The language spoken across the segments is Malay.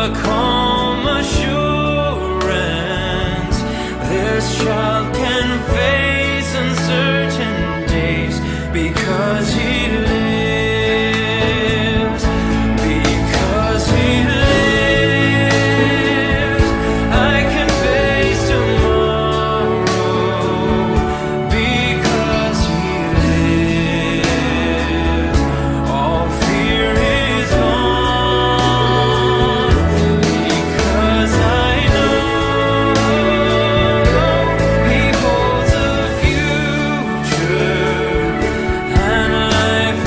a calm assurance. This child can face uncertain days because he lives. Because he lives, I can face tomorrow. Because he lives, all fear is gone. Because I know he holds a future and life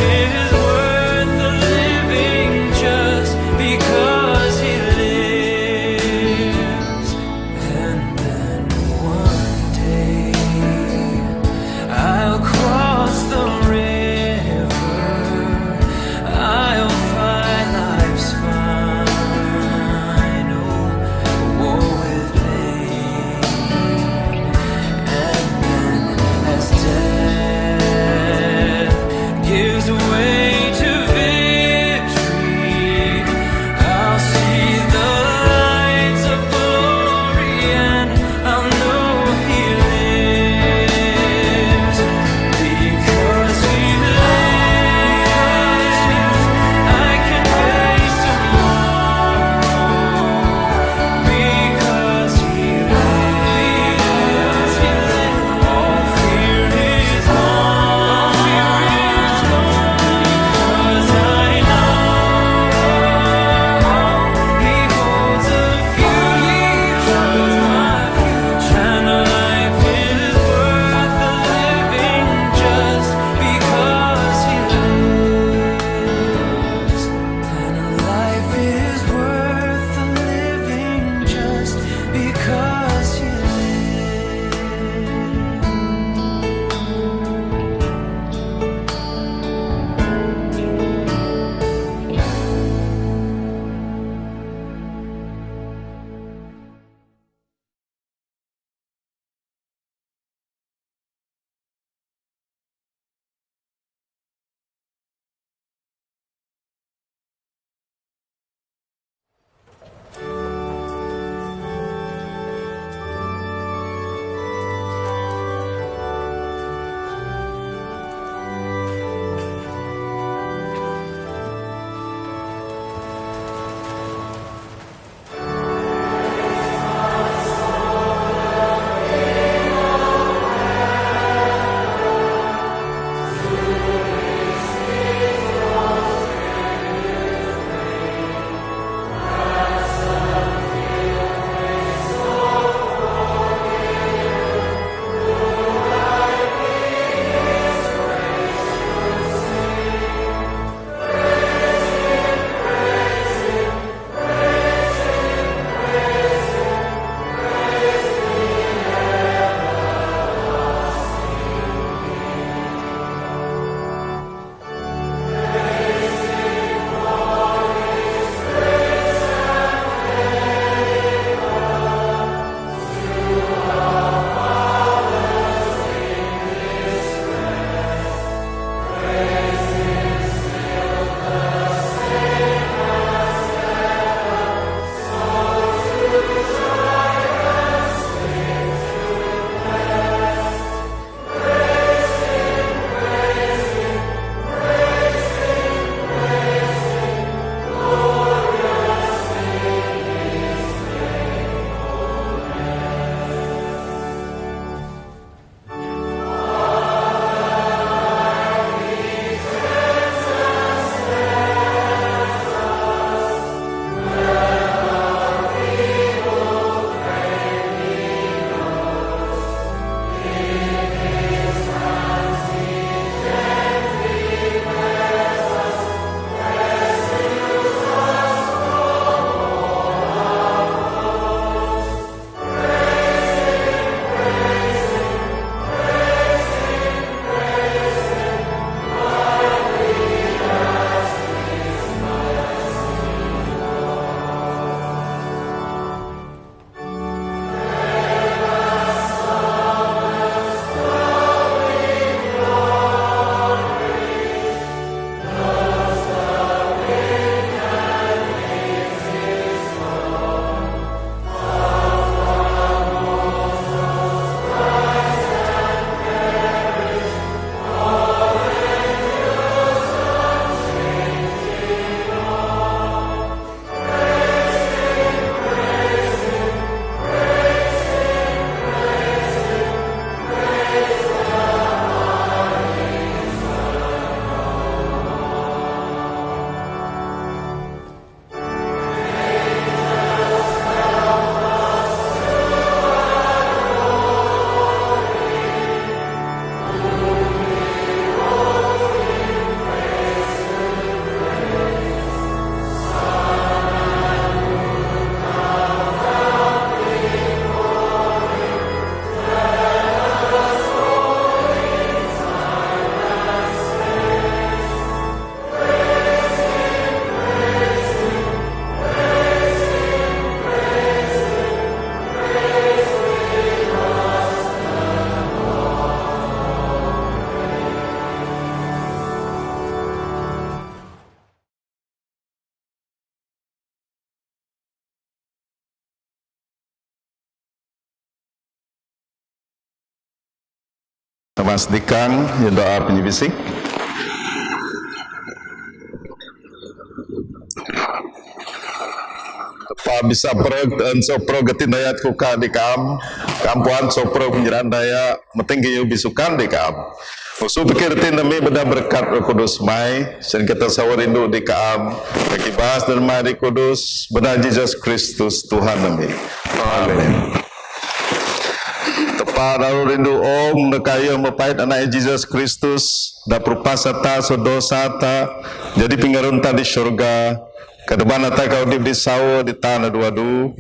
Mas Dikang, ya doa penyibisik. Tepa bisa perog sopro getindayat kuka di kampuan sopro penjelasan daya meting kayu bisukan di Usul pikir tinami benda berkat Roh Kudus mai, dan kita sawar rindu di bagi bahas dan mai di Kudus, benar Yesus Kristus Tuhan nami. Amin. Tepat lalu rindu Om nekaya mepait anak Yesus Kristus, da prupasata sodosata, jadi pingarunta di syurga. Kedepan ata kau di sawo di tanah duadu.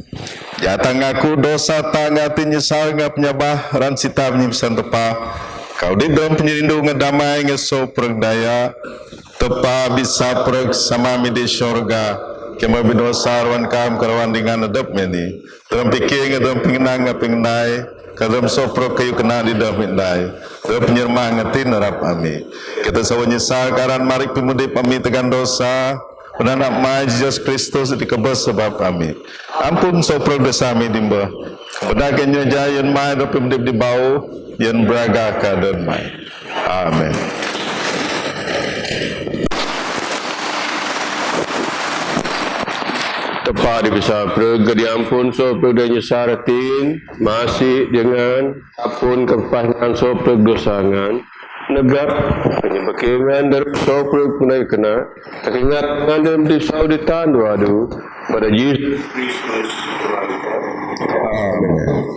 Jatang aku dosa tangga nyesal ngap nyabah ran sita penyimpisan tepa. Kau di dalam penyerindu ngedamai ngeso pergdaya. Tepa bisa perg sama mi di syurga. Kema bidosa arwan kam karawan dengan adab meni. Dalam pikir dalam pengenang pengenai. Dalam sopro kayu kena di dalam mindai. Dalam penyerma ngetin narap ami. Kita sawo nyesal karan marik pemudi pami tegan dosa. Benar mai Yesus Kristus dikebas sebab kami. Ampun sopro dosa kami dimba. Benar kenyo jayan mai dapat mendip di bau yang beraga kadan mai. Amin. Tepat di bisa pergi diampun sopro dan nyesaratin masih dengan ampun kepahitan sopro dosangan. Negap penyebakiman dari sopro punai kena teringat ngandam di saudi tandu adu pada Yesus Kristus. Amin.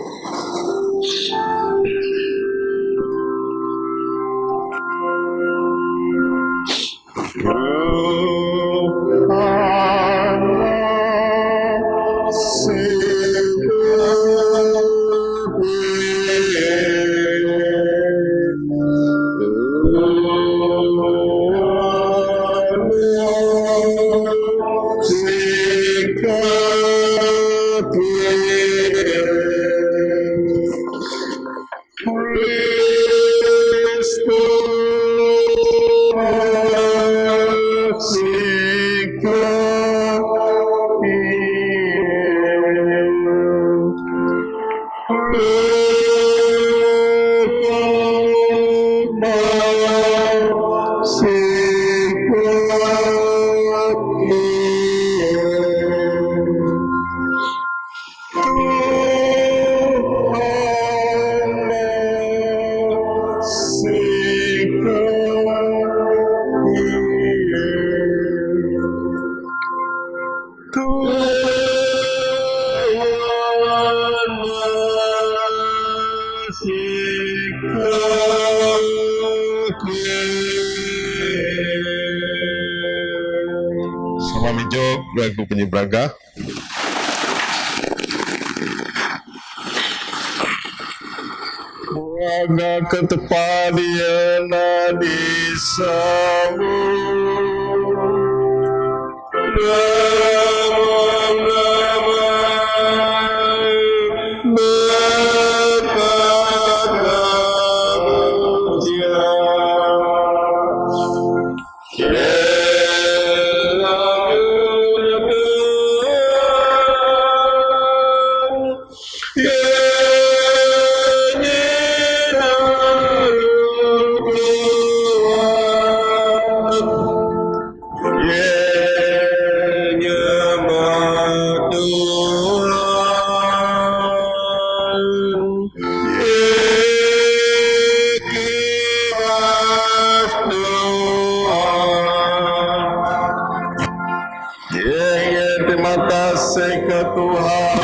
Sama mijo lagu penyebraga. Braga ketepadiana di samu. Terima kasih ke Tuhan.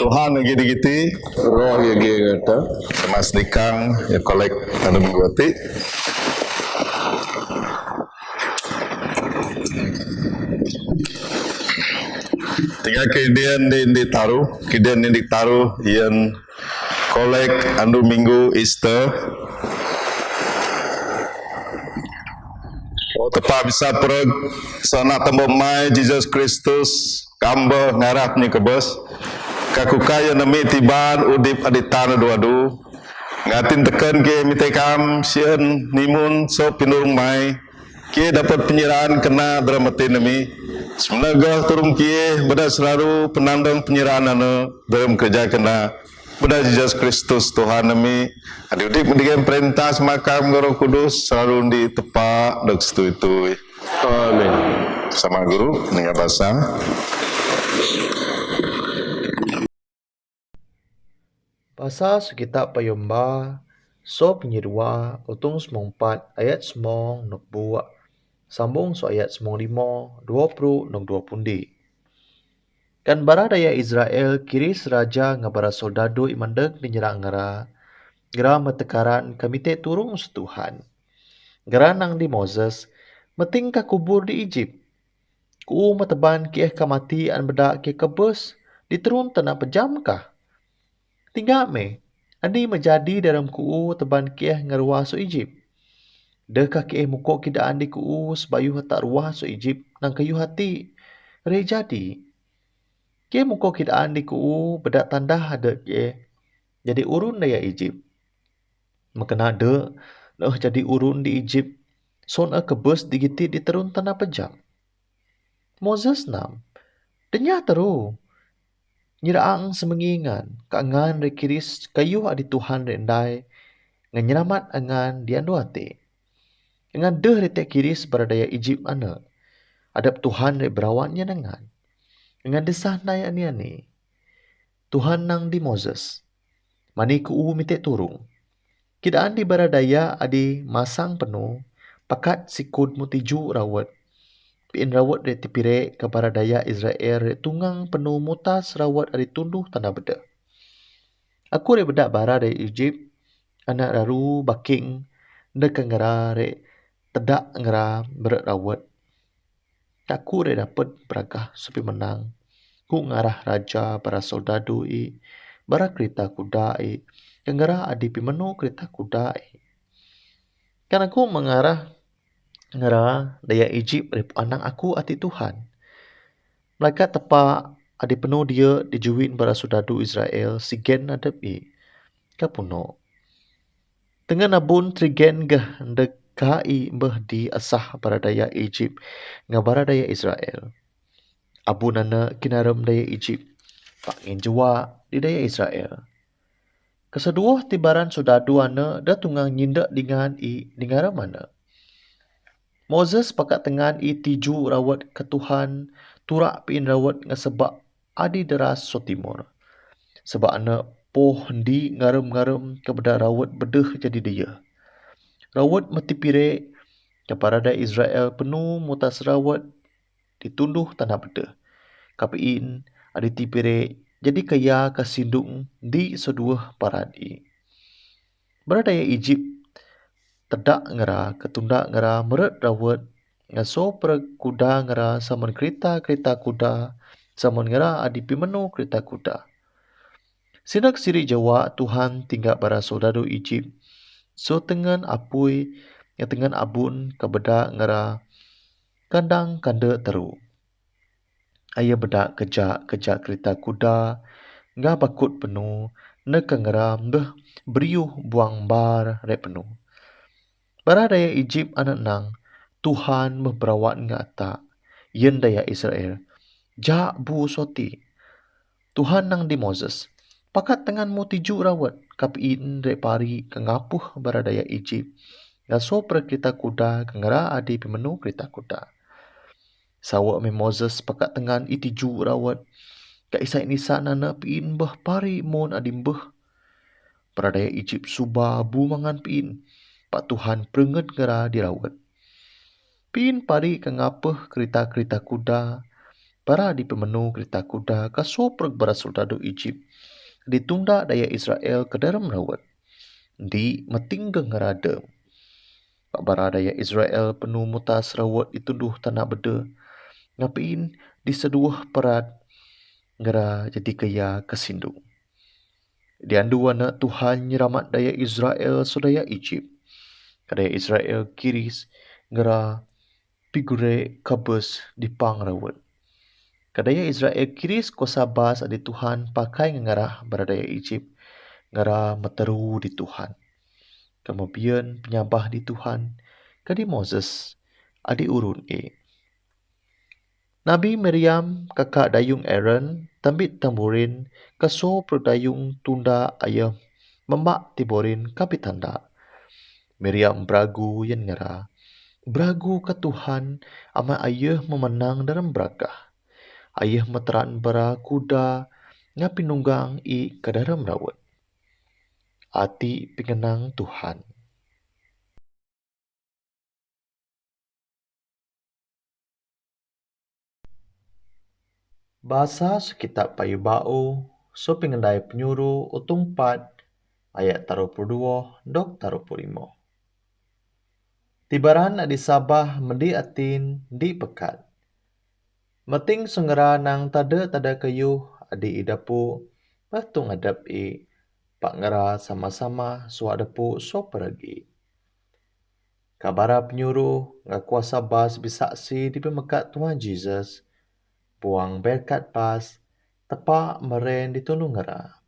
Tuhan lagi digiti Roh ya kata. Mas Dikang ya kolek anu mingguati. Tiga kejadian di taruh, kejadian di taruh yang kolek anu minggu Easter. Tepat bisa pereg sana tembok mai Jesus Kristus kambo ngarap ni kebos. Kakukaya nami tiban udip aditana duadu ngatin tekan ke mitekam sien nimun so pinurung mai ke dapat penyerahan kena dramatin nami semenaga turun ke beda selalu penandang penyerahan anu dalam kerja kena beda Jesus Kristus Tuhan nami adi udip mendikan perintah semakam Roh Kudus selalu ditepak dok setui-tui. Amin. Sama guru dengan bahasa. Basa sekitar payomba, so penyedua, utung semong 4, ayat semong nok buak, sambung so ayat semong 5, 20 nok 2 pundi. Kan baradaya Israel kiri seraja ngabara soldado imandek dinyerang ngara, gera metekaran kamite turung setuhan. Gera nang di Moses, meting ka kubur di Egypt. Ku mateban kieh kamati an bedak ke kebus, diterun tanah pejam kah? Tinggal me, adi menjadi dalam kuu teban kieh ngeruah so Egypt. Dekah kieh mukok kidaan di kuu sebayuh tak ruah so Egypt nang kayu hati. Re jadi. Kieh mukok kidaan di kuu bedak tanda ada kieh. Jadi urun daya Egypt. Makena de, jadi urun di Egypt. Son kebus digiti diterun tanah pejam. Moses nam. Denya teru. Nyiraang semengingan, kaangan rekiris kayu adi Tuhan rendai, nganyeramat angan dianduate. Dengan deh retek kiris beradaya Egypt ana, adap Tuhan re berawatnya nangan. Dengan desah nai ani-ani, Tuhan nang di Moses, mani kuu mitek turung. Kidaan di beradaya adi masang penuh, pakat sikud mutiju rawat. Piin rawat re tipire ke baradaya Israel re tunggang penuh mutas rawat adi tunduh tanah beda. Aku re bedak bara re Egypt, anak raru baking, dekan ngara re tedak ngara berat rawat. Aku re dapat beragah supi menang. Ku ngarah raja para soldadu bara kereta kuda kengara adi pimenu kereta kuda Kan aku mengarah ngara daya Egypt re anak aku ati Tuhan. Mereka tepa adi penuh dia dijuin bara soldadu Israel sigen adep kapuno. Dengan abun trigen gah dekai mbah di asah baradaya Egypt ngabaradaya Israel. Abun ana kinaram daya Egypt. Pangin jua di daya Israel. Keseduah tibaran sodadu ana da tungang nyindak dengan dingara mana. Moses pakat tengan tiju rawat ke Tuhan turak piin rawat ngesebab adi deras so timur. Sebab ana poh ndi ngarum-ngarum kepada rawat bedeh jadi dia. Rawat mati pire kepada Israel penuh mutas rawat ditunduh tanah bedeh. Kapiin adi tipire jadi kaya kasindung di seduah paradi. Beradaya Egypt tedak ngera ketunda ngera meret rawat ngaso per kuda ngera saman kereta kuda saman ngera adi pimenu kereta kuda. Sinak siri Jawa Tuhan tinggal bara soldado Egypt so tengan apui yang tengan abun kebeda ngera kandang kanda teru. Ayah bedak kejak kereta kuda ngah bakut penuh nak ngera mbeh beriuh buang bar rek penuh. Bara daya Egypt anak nang Tuhan memperawat ngata yen daya Israel. Jak bu soti. Tuhan nang di Moses. Pakat tengan mu tiju rawat kapiin rek pari kengapuh bara daya Egypt. Ngaso per kereta kuda kengera adi pimenu kereta kuda. Sawak me Moses pakat tengan tiju rawat ka isai nisa nana piin bah pari mon adi mbeh. Bara daya Egypt suba bu mangan piin. Pak Tuhan perenget ngera dirawat. Piin pari kengapeh kereta kuda. Para di pemenu kereta kuda kasoprek bara soldado Egypt. Ditunda daya Israel ke dalam rawat. Di metinggang ngerada. Pak bara daya Israel penuh mutas rawat ditunduh tanah beda. Ngapiin di seduah perat ngera jadi kaya kesindung. Diandu wana Tuhan nyeramat daya Israel sodaya Egypt. Kadaya Israel kiris ngera pigure kabes di pang rawat. Kadaya Israel kiris kuasa bas adi Tuhan pakai ngarah beradaya Egypt ngara meteru di Tuhan. Kemudian penyabah di Tuhan kadi Moses adi urun Nabi Miriam kakak dayung Aaron tambit tamburin kaso perdayung tunda ayam membak tiborin kapitanda. Miriam beragu yang ngara. Beragu ke Tuhan ama ayah memenang dalam berakah. Ayah meteran bara kuda ngapi nunggang ke dalam rawat. Ati pengenang Tuhan. Bahasa sekitar payu bau so pengendai penyuruh utung 4 ayat 32 dok 35. Tibaran adi Sabah mendi atin di pekat. Meting sengera nang tada kayu adi idapu patung adap pak ngera sama-sama suak depu so peragi. Kabara penyuruh ngakuasa bas bisaksi di pemekat Tuhan Jesus buang berkat pas tepak meren ditunung ngera.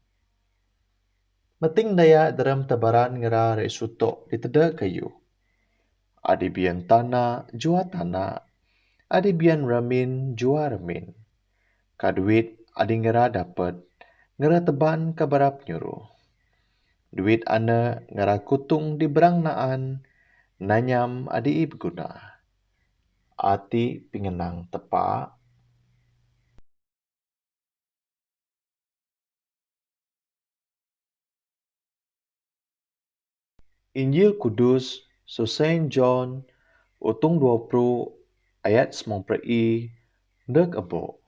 Meting daya dalam tabaran ngera rek sutok di tada kayu. Adi bian tanah jua tanah. Adi bian ramin jua ramin. Kaduit adi ngera dapat ngera teban kabara penyuruh. Duit ana ngera kutung di berang naan nanyam adi berguna. Ati pengenang tepak. Injil Kudus so Saint John utung 20 ayat 90 dek ebo.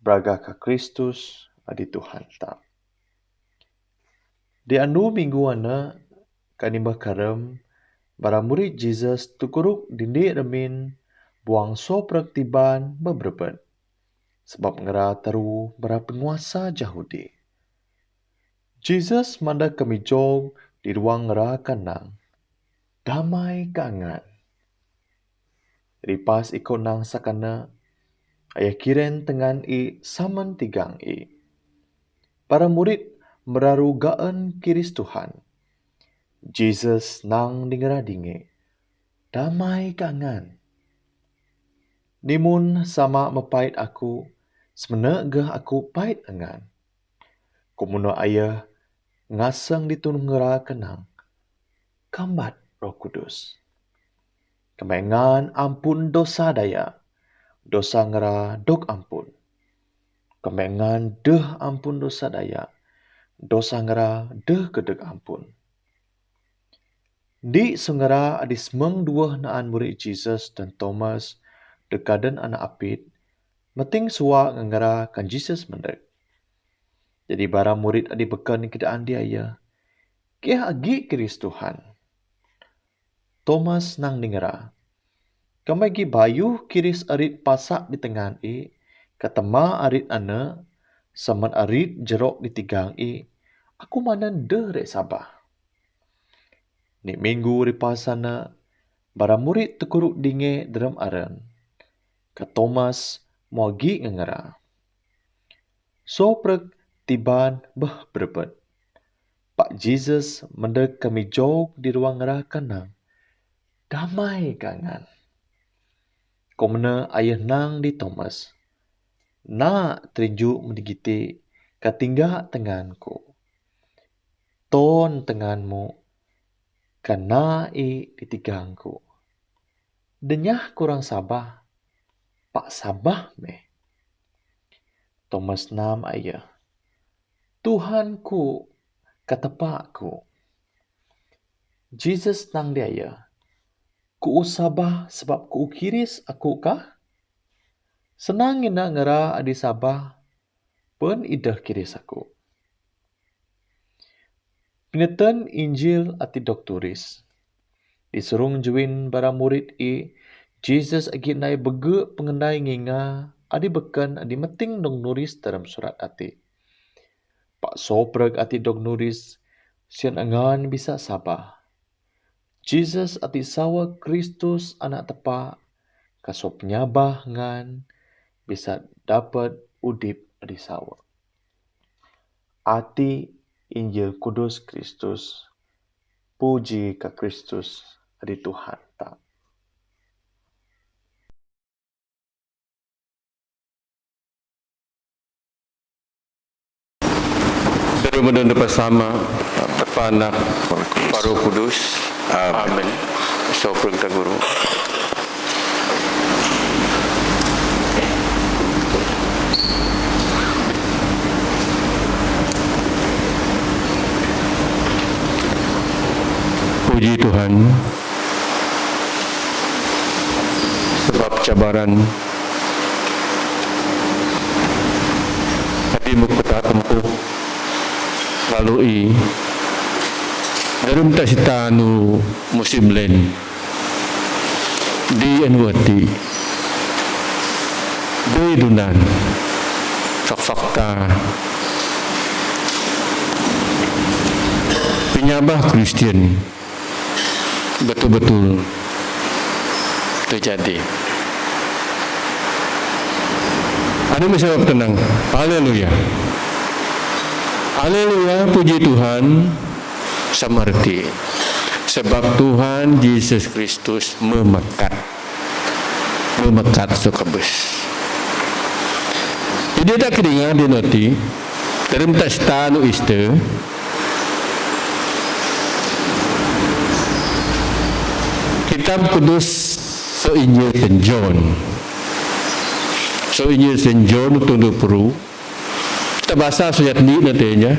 Braga ka Kristus adi Tuhan ta. Di anu minggu ana kanimah karem bara murid Jesus tukuruk dindi remin buang so praktiban beberben. Sebab ngera teru bara penguasa Yahudi. Jesus manda kemijog di ruang ngera kanang. Damai kangan. Ripas ikut nang sakana. Ayah kiren tengan saman tigang Para murid meraru gaan kiris Tuhan. Jesus nang dingera dinge. Damai kangan. Nimun sama mepait aku. Semena gah aku pait engan. Kumuno ayah ngaseng ditunggera kenang, kambat Roh Kudus. Kemengan ampun dosa daya, dosa ngera dok ampun. Kemengan deh ampun dosa daya, dosa ngera deh kedek ampun. Di sengera adis meng dua naan murid Jesus dan Thomas dekaden anak apit, meting suwa ngera kan Jesus mendek. Jadi bara murid adi bekan kedaan dia ya. Kia agi kiris Tuhan. Thomas nang ningera. Kamagi bayu kiris arit pasak di tengah katema arit ana, saman arit jerok di tigang aku mana deh rek sabah. Ni minggu ripasana, bara murid tekuruk dinge dalam aran. Ka Thomas mogi ngengera. Soprek tiban bah berbet. Pak Jesus mendek kami jauh di ruang ngerah kanang. Damai kangan. Komena ayah nang di Thomas. Na terinjuk mendigiti katingga tenganku. Ton tenganmu kana di tigangku. Denyah kurang sabah. Pak sabah meh. Thomas nam ayah. Tuhanku katepakku. Jesus nang dia ya. Ku sabah sebab ku kiris aku kah? Senang ina ngera adi sabah pen idah kiris aku. Pineten Injil ati doktoris. Diserung juin bara murid Jesus agi nai bege pengendai nginga adi beken adi meting dong nuris dalam surat ati. Pak sopreg ati dong nuris sian angan bisa sabah. Jesus ati sawa Kristus anak tepa kasop nyabah ngan bisa dapat udip di sawa. Ati Injil Kudus Kristus. Puji ka Kristus di Tuhan tak. Kemudian bersama Bapa Anak Roh Kudus. Amin. Sopra kita Guru. Puji Tuhan, sebab cabaran hatimu kita tempuh lalui dalam tak sita anu musim lain di anwati di dunan fakta penyabah Kristian betul-betul terjadi. Ada masalah tenang. Haleluya. Haleluya, puji Tuhan. Samarti. Sebab Tuhan Yesus Kristus memekat sukabes. Jadi tak keringat dia nanti dalam tak setanu Easter Kitab Kudus Injil St. John. Injil St. John tunduk peru. Kita bahasa sejak ni nantinya.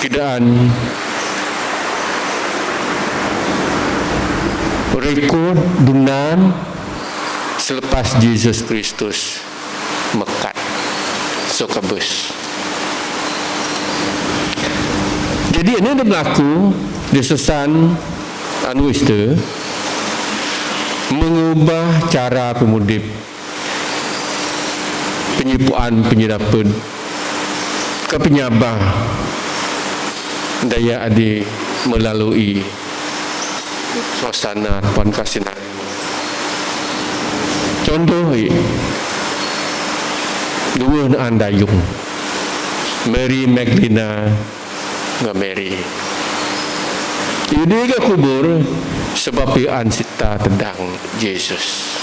Kidaan rekod dunan selepas Yesus Kristus mekat sukabes. Jadi ini ada berlaku di sesan anu Easter mengubah cara pemudip penyipuan penyirapan ke penyabah daya adi melalui suasana Tuhan kasih. Contoh dua naan dayung Mary Magdalena dengan Mary ini ke kubur sebab pian sita tendang Yesus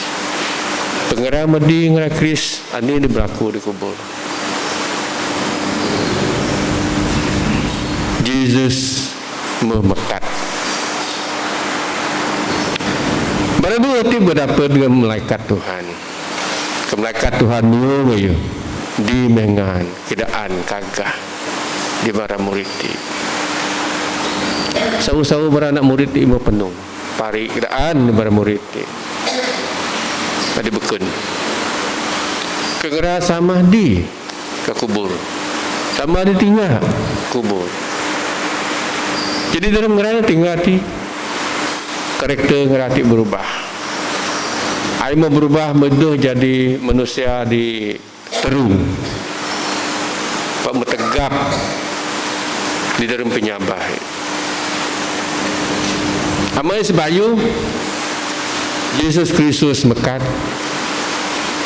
pengerah medi ngerah Kris ini berlaku di kubur. Jesus memekat. Baru nanti berdapat dengan malaikat Tuhan. Malaikat Tuhan ni di mengan kedaan kagah di bara murid ti. Sau-sau beranak murid ti mau penuh. Pari kedaan di bara murid ti. Tadi bekun. Kegera sama di ke kubur. Sama di tinggal kubur. Jadi dalam ngerana tinggal di karakter ngerati berubah. Ai mau berubah meduh jadi manusia di terung. Pak metegap di dalam penyabah. Amai sebayu Yesus Kristus mekat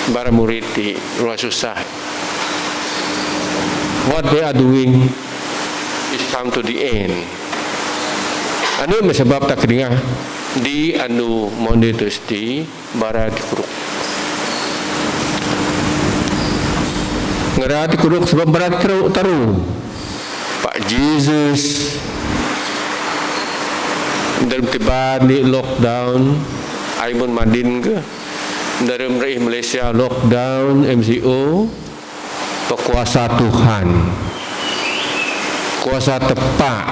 bara murid di ruang susah. What they are doing is come to the end. Anu sebab tak kedengar di anu monetesti bara dikuruk. Ngera dikuruk sebab bara taruh. Pak Jesus dalam tiba di lockdown Aimun Madin ke dalam raih Malaysia lockdown MCO kuasa Tuhan, kuasa tepat,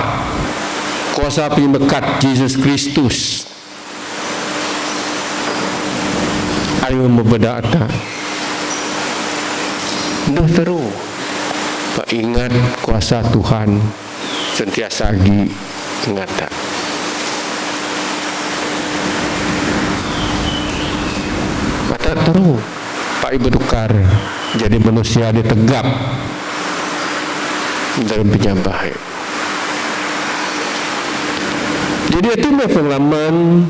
kuasa pemekat Yesus Kristus. Ayo membeda tak? Dah terus. Pak ingat kuasa Tuhan sentiasa lagi ingat tak? Mata terus. Pak ibu tukar jadi manusia ditegap dalam penyambah. Jadi itu pengalaman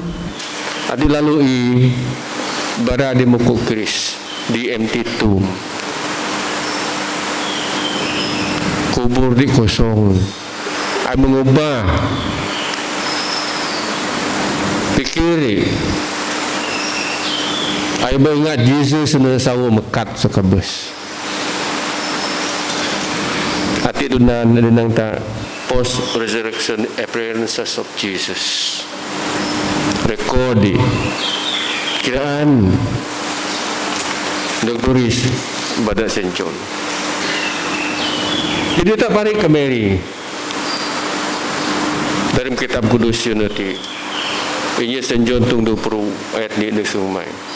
adi lalui bara di muka keris di empty tomb. Kubur di kosong. Ai mengubah pikir. Ai ingat Jesus na sawo mekat sekebes. Hati dunan denang ta post resurrection appearances of Jesus. Rekodi kiraan doktoris pada St. John. Jadi tak balik ke Mary dalam kitab Kudus Unity. Ini St. John tung 20 ayat ni di sumai.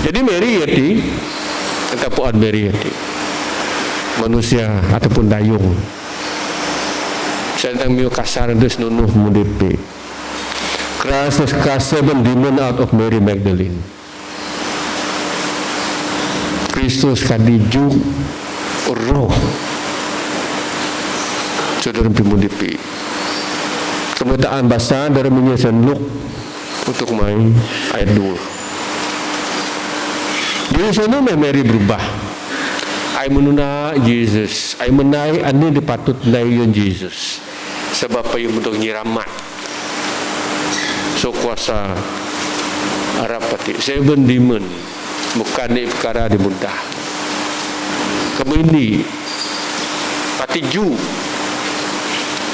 Jadi Mary yati ataupun Mary yati manusia ataupun dayung. Saya tentang miu kasar dus nunuh mudipi. Cast seven demon out of Mary Magdalene. Kristus kadiju roh. Saudara pimudipi. Kemutaan bahasa dari menyesan Luk untuk main ayat 2. Di sana Mary berubah. Ai menuna Jesus, ai menai ane dipatut nayon Jesus. Sebab payu untuk nyiramat. So kuasa Arab pati seven demon bukan ni perkara di mudah. Kemudian pati ju.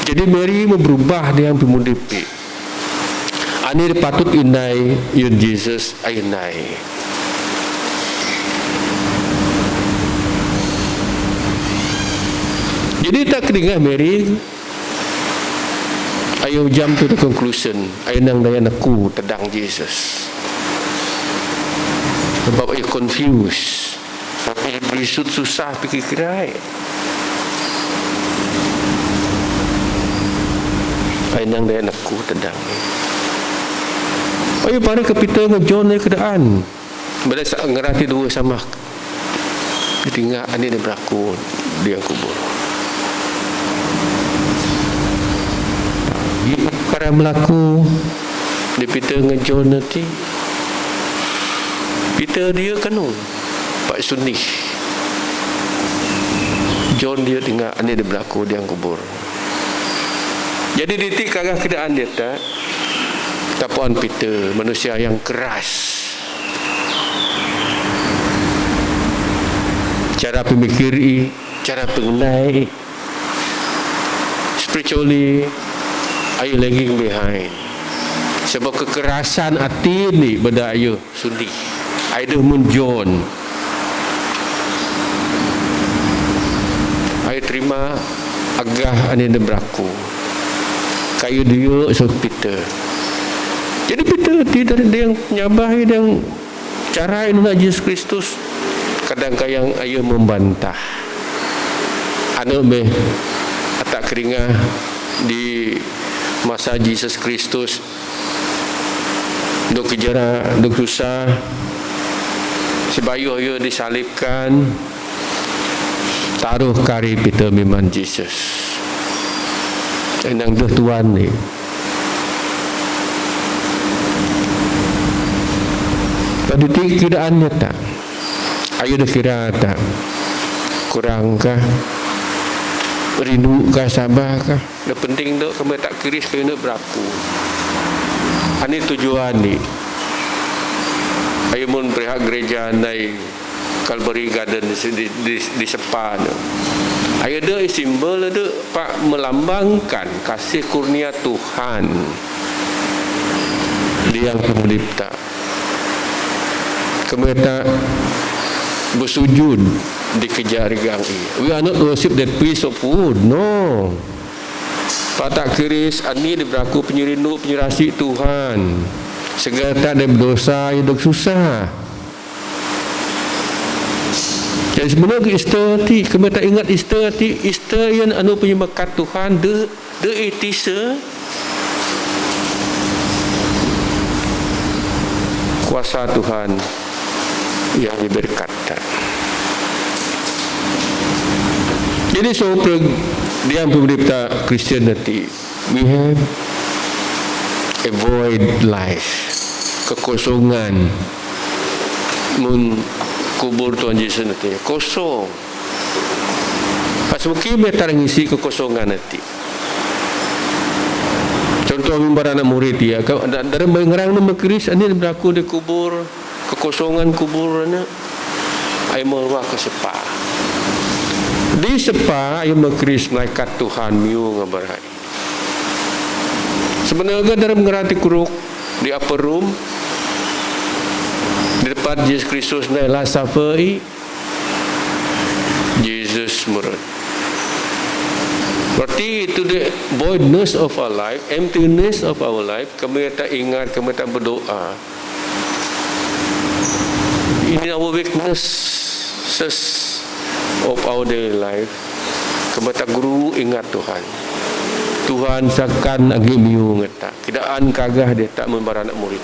Jadi Mary berubah dia yang pimundipi. Ane dipatut inai yon Jesus ai nai. Jadi tak kedengar Mary. Ayo jump to the conclusion. Ayo nang daya aku tedang Jesus. Sebab ayo confused. Sampai berisut susah fikir kirai. Ayo nang daya aku tedang. Ayo pada kepita ngejon ni keadaan. Bila ngerati dua sama. Ketinggal ani dia berlaku dia kubur. Perkara melaku di Peter ngejon nanti Peter dia kan Pak Sunni John dia tinggal ini dia berlaku dia yang kubur. Jadi ditik kagak keadaan dia tak tapuan Peter manusia yang keras cara pemikir cara pengenai spiritually ayu lagging behind. Sebab kekerasan hati ni benda ayu sudi. Ayu menjon. Ayu terima agah ane berlaku. Kayu dia so Peter. Jadi Peter tidak ada yang nyabah yang cara ini Yesus Kristus. Kadang-kadang ayu membantah. Anu me atak keringa di masa Yesus Kristus dok kejara dok susah si bayu ayu disalibkan taruh kari Peter memang Yesus enang dah Tuhan ni pada kiraannya tak ayu dah kira tak kurangkah rindu kah sabar kah dah penting dok kami tak kiris kau nak beraku ini tujuan ni ayo mun pihak gereja nai Calvary Garden di sepan ayo dah simbol dah pak melambangkan kasih kurnia Tuhan dia yang pemelipta kami tak bersujud di kejar-gang ini. We are not worship that piece of wood. No. Pak tak kiris ani dia berlaku penyerindu penyerasi Tuhan. Segala tak ada berdosa hidup susah. Jadi sebenarnya Easter ti kami tak ingat Easter ti Easter yang anu penyebakat Tuhan the etisa kuasa Tuhan yang diberkati. Jadi so dia pemerintah Christianity we have avoid life kekosongan mun kubur Tuhan Yesus nanti kosong pas mungkin mereka ngisi kekosongan nanti contoh mimbar anak murid dia dari mengerang nama Kris ini berlaku di kubur kekosongan kubur anak ay merwah ke sepa di sepa ay makris malaikat Tuhan miu ngabarai sebenarnya dalam ngerati kuruk di upper room di depan Yesus Kristus na last supper Jesus murut berarti itu the voidness of our life emptiness of our life kami tak ingat kami tak berdoa ini our weaknesses of our daily life kami tak guru ingat Tuhan sakan agi miu ngata kidaan kagah dia tak membara anak murid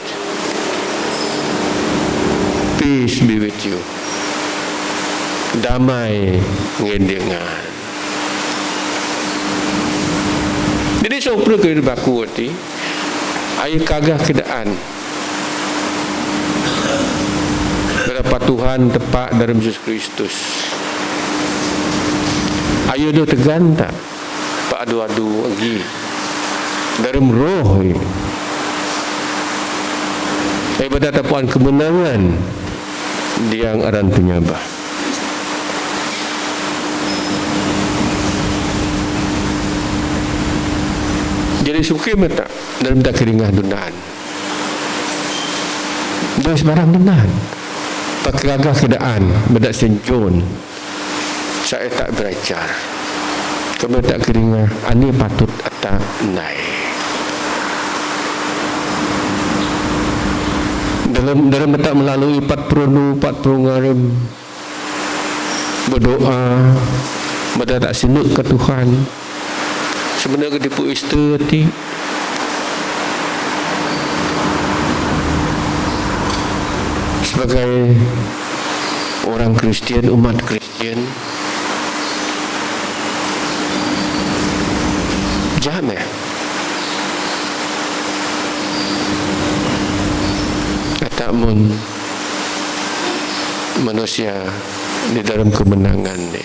peace be with you damai ngendengan jadi sopra ke baku ti ai kagah kidaan berapa Tuhan tepat dalam Yesus Kristus ayo do tegan tak pak adu-adu lagi dalam roh ibadat tapuan kemenangan dia yang aran penyabah jadi suki mata dalam tak keringah dunaan dos barang dunaan pakai agak kedaan bedak senjon saya tak belajar kami tak keringah ani patut atak naik dalam tak melalui 40 ngarim berdoa benda tak sinut ke Tuhan sebenarnya di Easter ti sebagai orang Kristian umat Kristian jameh kata mun manusia di dalam kemenangan ni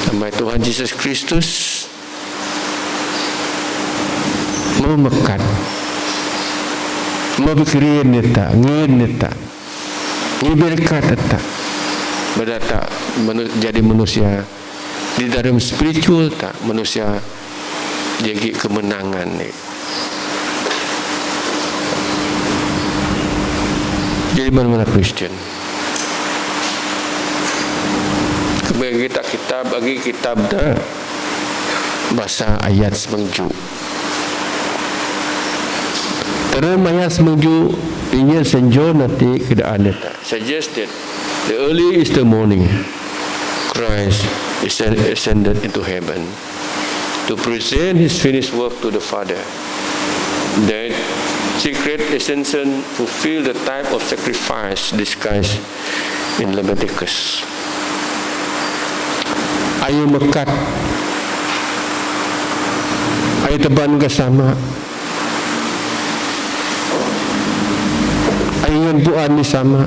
nama Tuhan Yesus Kristus memekat mempikirin neta ngin neta ngiberkat neta Benda tak jadi manusia di dalam spiritual tak manusia jadi kemenangan ni. Jadi mana-mana Kristian. Bagi kitab dah bahasa ayat semengju. Terus ayat semengju ini senjo nanti keadaan itu. Suggested the early is the morning. Christ is ascended into heaven to present his finished work to the Father. That secret ascension fulfill the type of sacrifice disguised in Leviticus. Ayo mekat, ayo teban ke sama, ayo ngantuan ni sama,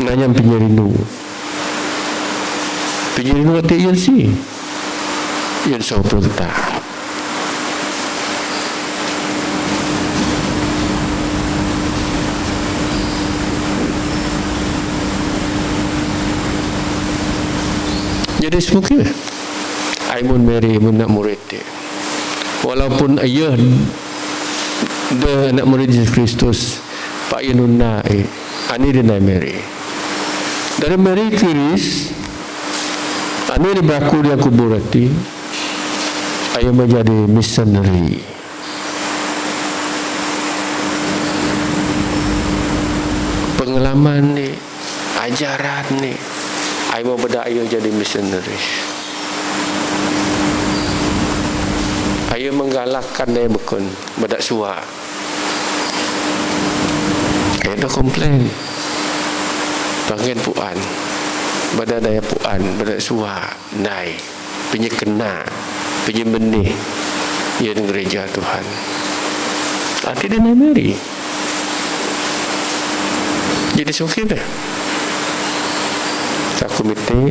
nanyam penyerindu hati iyan si, iyan sa uprota. Jadi semua Aimun Mary nak murid dia. Walaupun ayah anak murid Yesus Kristus Pak Yenuna ani dia Mary. Dari Mary Kiris ani dia berlaku dia kuburati ayah menjadi missionary. Pengalaman ni, ajaran ni I mau beda ayah jadi missionaries. Ayah menggalakkan dia bekun beda suah. Ayah dah komplain. Panggil puan. Beda daya puan, beda suah. Nai. Punya kena. Punya benih. Ia di gereja Tuhan. Nanti dia nak Mary. Jadi sungkin dah. Komite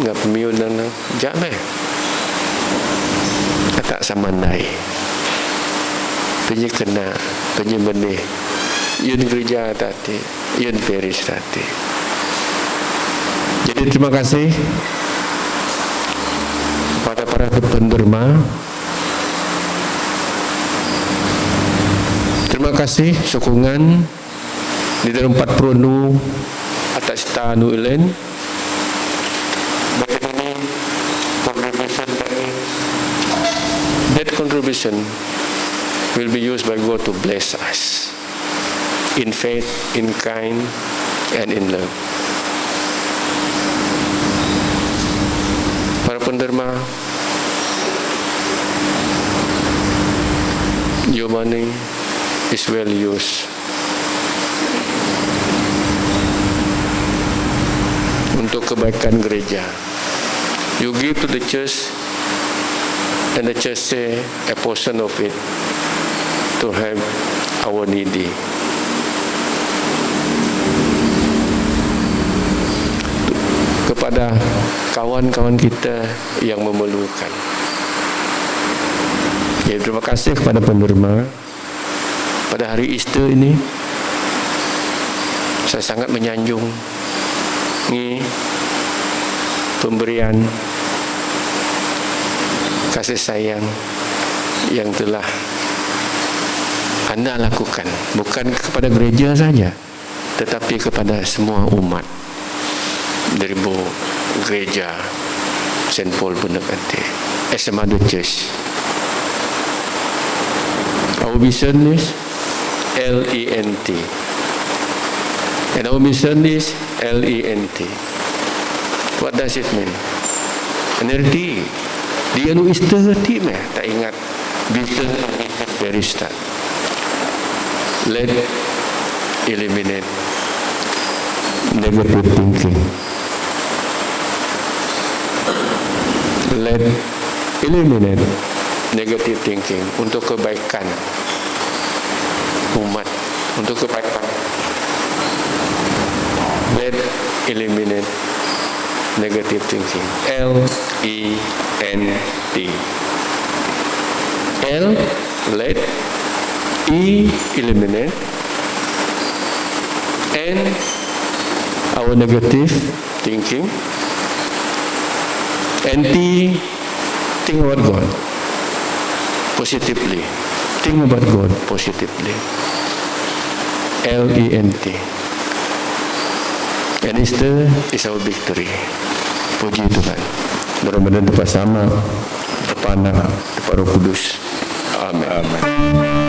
ngap miun nang jak meh tak sama nai penye kena penye benih yun gereja tadi yun peris tadi. Jadi terima kasih kepada para penderma, terima kasih sokongan di dalam 40 atas tanu ilen bagaimana contribution that contribution will be used by God to bless us in faith, in kind and in love. Para penderma, your money is well used untuk kebaikan gereja. You give to the church and the church say a portion of it to help our needy. Kepada kawan-kawan kita yang memerlukan. Ya, terima kasih kepada penerima. Pada hari Easter ini saya sangat menyanjung ini pemberian kasih sayang yang telah anda lakukan bukan kepada gereja saja tetapi kepada semua umat dari gereja St. Paul Bonaparte as a mother church. Our mission is LENT and our mission is LENT. What does it mean? Energi. Dia nu istighati meh tak ingat vision dari start. Let eliminate negative thinking. Let eliminate negative thinking untuk kebaikan umat, untuk kebaikan. Let eliminate negative thinking. LENT. L, let. E, eliminate. and our negative thinking. And T, think about God positively. Think about God positively. Lent. And Easter is our victory. Puji Tuhan. Mudah-mudahan tepat sama tepat anak, tepat Roh Kudus. Amin. Amin.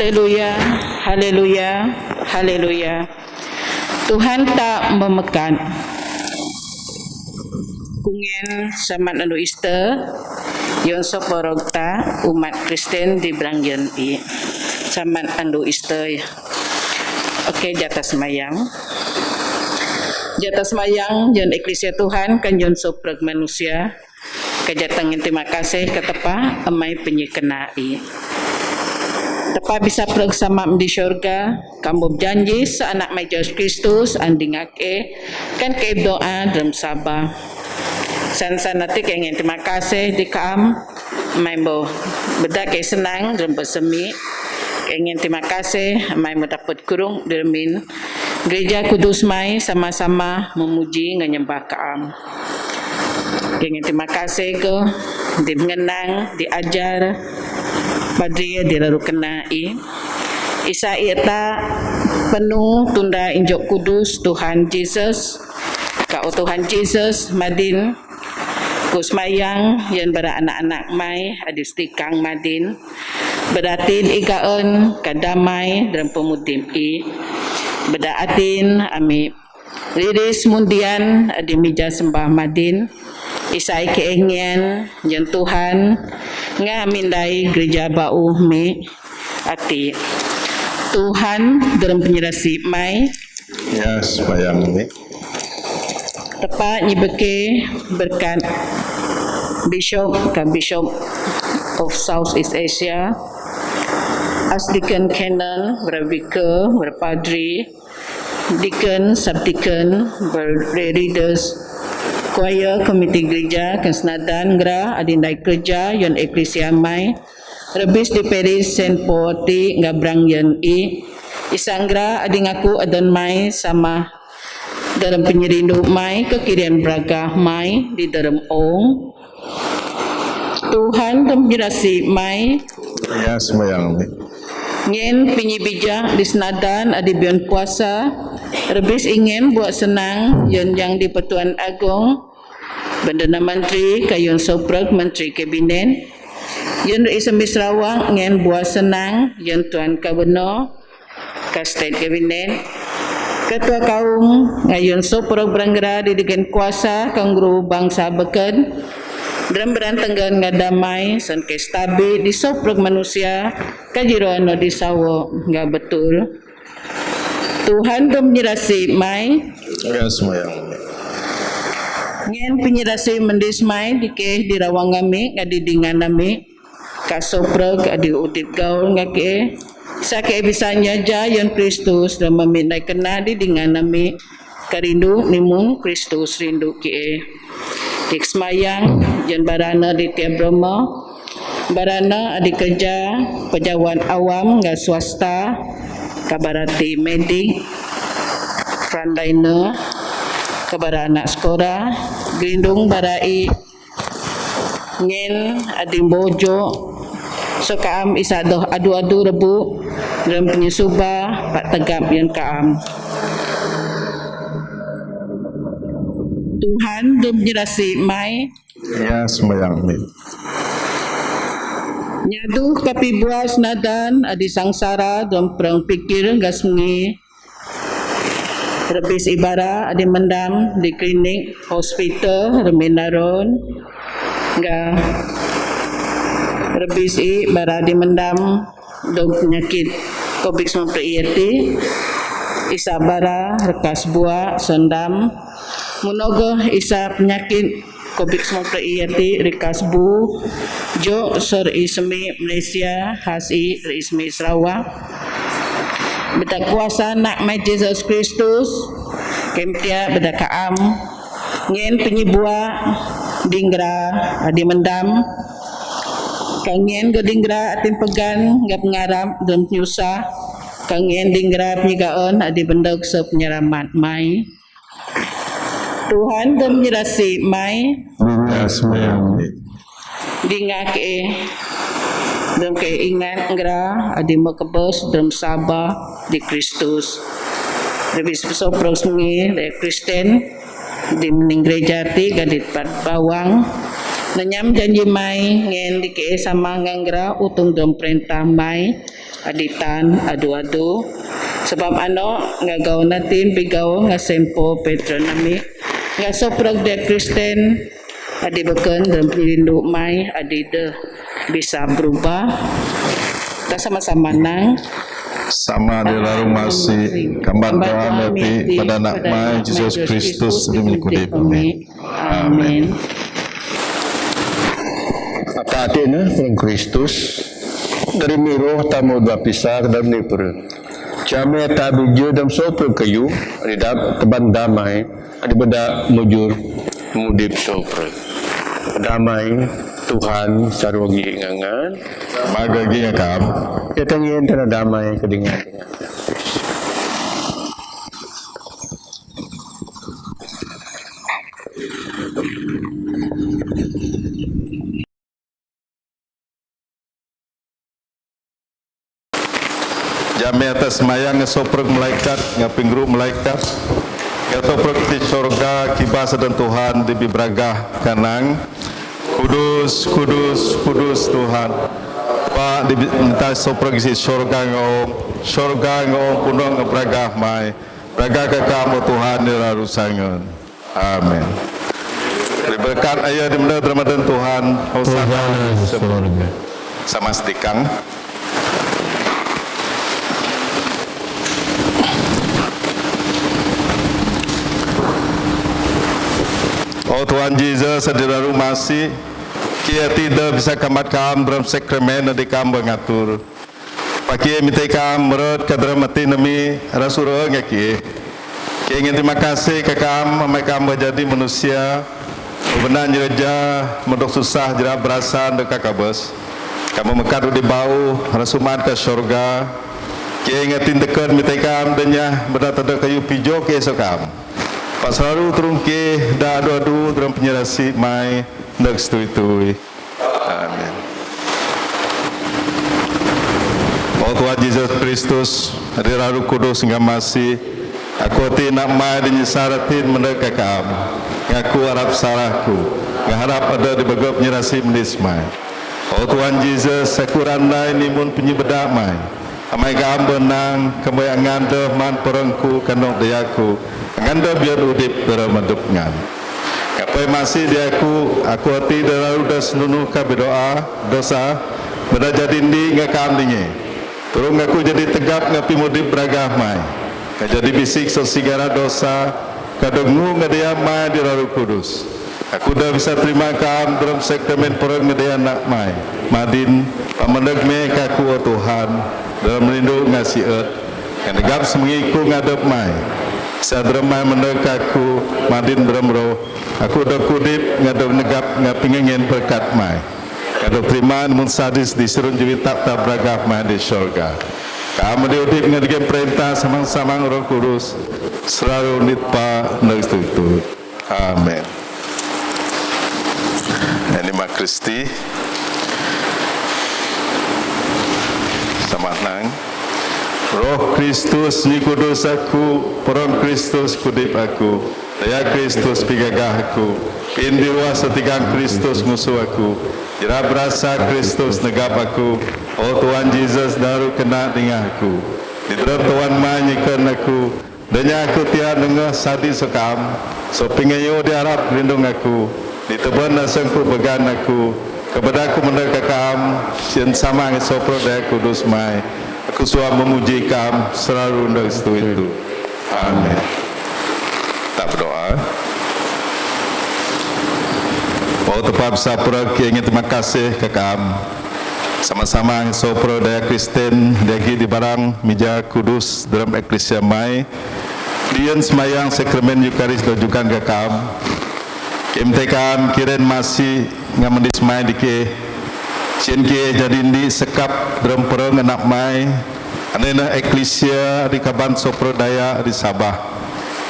Haleluya, haleluya, haleluya. Tuhan tak memekat. Kungen saman anu Easter, yon soporogta umat Kristen di Branggen i. Saman anu Easter. Oke, jatah semayang. Jatah semayang jan eklesia Tuhan kan yon sopreg manusia. Kejatangin terima kasih ke tepa amai penyikenai. Tepa bisa bersama di syurga, kamu berjanji seanak mai Yesus Kristus andingake kan ke doa dalam sabar. Sansanati ingin terima kasih di kam mai bo bedak ke senang dalam bersemi. Ingin terima kasih mai mendapat kurung dermin gereja kudus mai sama-sama memuji menyembah kam. Ingin terima kasih ke di mengenang, diajar, padria dilalu kenai. Isa ita penuh tunda injok kudus Tuhan Yesus. Kau Tuhan Yesus madin kusmayang yang beranak-anak mai adistikang madin beratin igaon kadamai dalam pemudim bedaatin ami liris mundian di meja sembah madin isai keingin yang Tuhan ngamindai gereja bau mi ati Tuhan dalam penyerasi mai Ya, sembahyang ini. tepat nyibeke berkat Bishop of Southeast Asia Asdikan Canon Berbika Berpadri Deacon Subdeacon Berreaders Choir Komite Gereja Kesenadan Gra Adindai Kerja Yon Eklesia Mai Rebis di Paris Saint Paul Ti Ngabrang Yon Isanggra adingaku adon mai sama dalam penyerindu mai kekirian braga mai di dalam ong Tuhan temjirasi mai Ya, sembahyang ini. ngin penyibijak di senadan adi bion kuasa rebis ingin buat senang yang di Pertuan Agong Bandana Menteri Kayun Soprag Menteri Kabinet yang Isami Sarawak ingin buat senang yang Tuan Gubernur ke State Kabinet Ketua Kaum Ngayun Soprag Beranggera didikan kuasa Kanguru Bangsa Beken dan berantenggan ngadamai san ke stabil di soprog manusia kajiroano di sawo nggak betul Tuhan dom nyirasi mai Ya, sembahyang ini. ngien penyirasi mendis mai dike di rawang kami ngadidingan nami ka soprog adi udip gaul ngake sake bisanya jayon Kristus dan memindai kena didingan nami karindu nimun Kristus rindu kie Diksmayang Jan Barana di Tiap Brahma Barana adik kerja pejawan awam nggak swasta kabarati medik Frandaina kabara anak sekolah Gerindung Barai Ngin adim bojo Sokaam isadoh adu-adu rebu dalam penyusuba Pak Tegap yang kaam Tuhan berjirasi mai Ya, sembahyang ini. nyadu kapi buas nadan adi sangsara dalam perang pikir gasmi rebis ibara adi mendam di klinik hospital reminaron ga rebis ibara di mendam dong penyakit COVID-19 isa bara rekas buah sendam munogo isa penyakit COVID-19 rekas bu jo ser ismi Malaysia hasi ismi Sarawak beda kuasa nak mai Yesus Kristus kemtia beda kaam ngin penyibua dingra adi mendam kangien go dingra atin pegan ngap ngarap dan nyusah kangien dingra penyigaon adi bendog se penyeramat mai Tuhan dan menyerasi mai Ya, sembahyang ini. dingake dalam keinginan ngra adi makebos dalam sabah di Kristus lebih besar prosmi dari Kristen di mening gereja ti gadit pat bawang nanyam janji mai ngen dike sama ngangra utung dalam perintah mai aditan adu-adu sebab ano ngagaw natin bigaw nga sempo petronami nga soprog de Kristen adi beken dalam penyelinduk mai adi de bisa berubah kita sama-sama nang Sama di larung masih kambat doa mati pada anak mai Yesus Kristus demi kudi kami. Amin. Amin. Pati na ng Kristus dari miro tamu dua pisah dalam ni perang. Jame tabi je dalam sopro kayu ada teban damai ada benda mujur mudip sopro. Damai Tuhan sarwagi ngangan magagi ngakam kita ngin tana damai kedingan. jami atas mayang ngesoprok malaikat ngapingru malaikat ngatoprok di sorga kibasa dan Tuhan di bibragah kanang kudus kudus kudus Tuhan Pak di minta soprok isi sorga ngom punong ngebragah mai bragah ke kamu Tuhan di larusangan amin diberkat ayah di menurut Ramadan Tuhan Hosana sama sedikang Oh Tuhan Yesus, saudara masih kia tidak bisa kamat kam dalam sakramen di kam mengatur. Pakai minta kam merut ke dalam mati nami rasul ngaki. Kia ingin terima kasih ke kam, amai kam menjadi manusia. Benar jereja, mendok susah jerak berasan dekat kabus. Kamu mekadu di bau rasuman ke syurga. Kia ingatin dekat minta kam denya benar tidak kayu pijo ke esok kam. Pak selalu terungke dah adu-adu dalam penyerasi mai nak setui-tui. Amin. Oh Tuhan Yesus Kristus, hari Roh Kudus hingga masih aku hati nak mai dan nyesaratin mendekat kamu. Ngaku harap salahku, ngaharap ada di bagap penyerasi menis mai. Oh Tuhan Yesus, aku randai nimun penyebedak mai. Amai kamu benang, kamu yang nganda man perengku kanong dayaku. Nganda biar udip dalam hidupnya. Apa masih dia aku hati dalam udah seluruh berdoa dosa pada jadi di ngakam dinye. Turun aku jadi tegap ngapi mudip beragah mai. Jadi bisik sosigara dosa kadungu ngadaya mai di Roh Kudus. Aku dah bisa terima kam dalam sakramen perang ngadaya nak mai. Madin pamandag me kaku Tuhan dalam melindung ngasih kan negap semengiku ngadep mai. Sadramai mendekaku madin dremro aku dah kudip ngadap negap ngapingin berkat mai ngadap terima mun sadis di serun jiwi tak beragah mai di syurga kamu diudip ngadap perintah samang-samang Roh Kudus selalu nitpa nagstutu amin. Anima Kristi selamat nang Roh Kristus ni kudus aku, perang Kristus kudip aku, daya Kristus pigagah aku, pindirwa setigang Kristus musuh aku, jera berasa Kristus negap aku, oh Tuhan Yesus daru kena dengan aku, di dalam Tuhan manyikan aku, danya aku tiada dengar sadi sekam, so pingayo diharap lindung aku, di teban nasangku began aku, kepada aku mendekakam, sian sama ngesopro daya kudus mai, aku suah memuji kam selalu untuk itu. Amin. Tak berdoa. Oh tepat sapra ingin terima kasih ke kam. Sama-sama sopro daya Kristen dagi di barang meja kudus dalam eklesia mai. Dian semayang sakramen Eukaris dojukan ke kam. Kim kiren masih ngamendis mai dike. Sien ke jadi di sekap dalam perang anak mai anena eklesia di kaban sopro daya di Sabah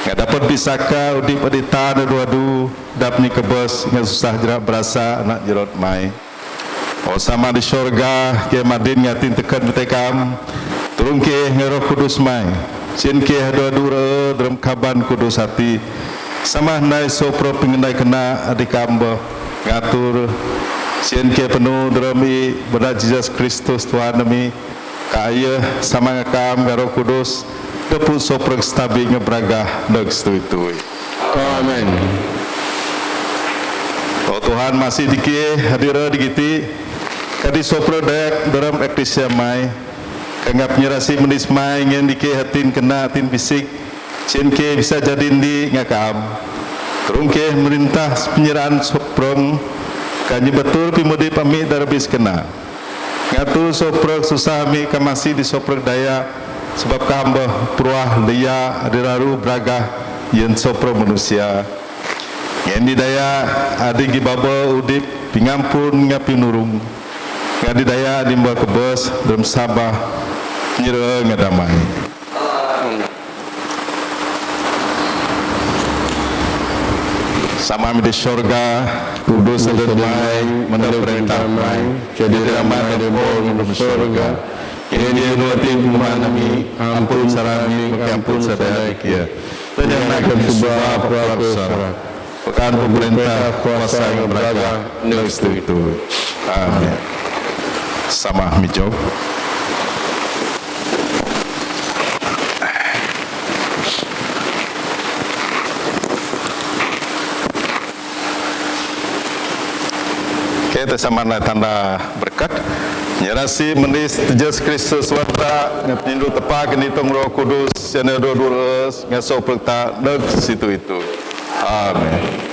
nggak dapat bisaka udip di tanah dua-du dap ni kebos nggak susah jerak berasa anak jerot mai oh sama di syurga ke madin ngatin tekan metekam turun ke Roh Kudus mai sien ke dua-du dalam kaban kudus hati sama nai sopro pengendai kena adikamba ngatur sien ke penuh drami berat Yesus Kristus Tuhan nami kaya sama ngakam Roh Kudus deput soprek stabi ngebragah dag stui-tui. Amin. Oh Tuhan masih diki hadir digiti kadi sopro dayak dalam eklesia mai kanggap nyerasi menis mai ingin diki hatin kena hatin bisik sien ke bisa jadi di ngakam terung ke merintah penyerahan soprong Kanji betul pimudi pamit darabis kena. Ngatur soprek susah mi kamasi di soprek daya sebab kambah pruah daya adiraru braga yen soprek manusia. Yang di daya adi gibaba udip pingampun ngapi nurung. Ngadi daya dimba kebes dalam sabah nyere ngadamai. Sama di syurga kudus dan damai menurut perintah mai jadi rahmat dan bol di syurga ini dia nuati menami ampun sarami ampun sadaya kia dan yang akan sebuah prakusara pekan pemerintah kuasa yang berada negeri itu amin. Sama mijau. Kita sama tanda berkat. Nyarasi mendis Yesus Kristus wata ngapindu tepak ni tong Roh Kudus yang dua-dua ngaso perta neg situ itu. Amin.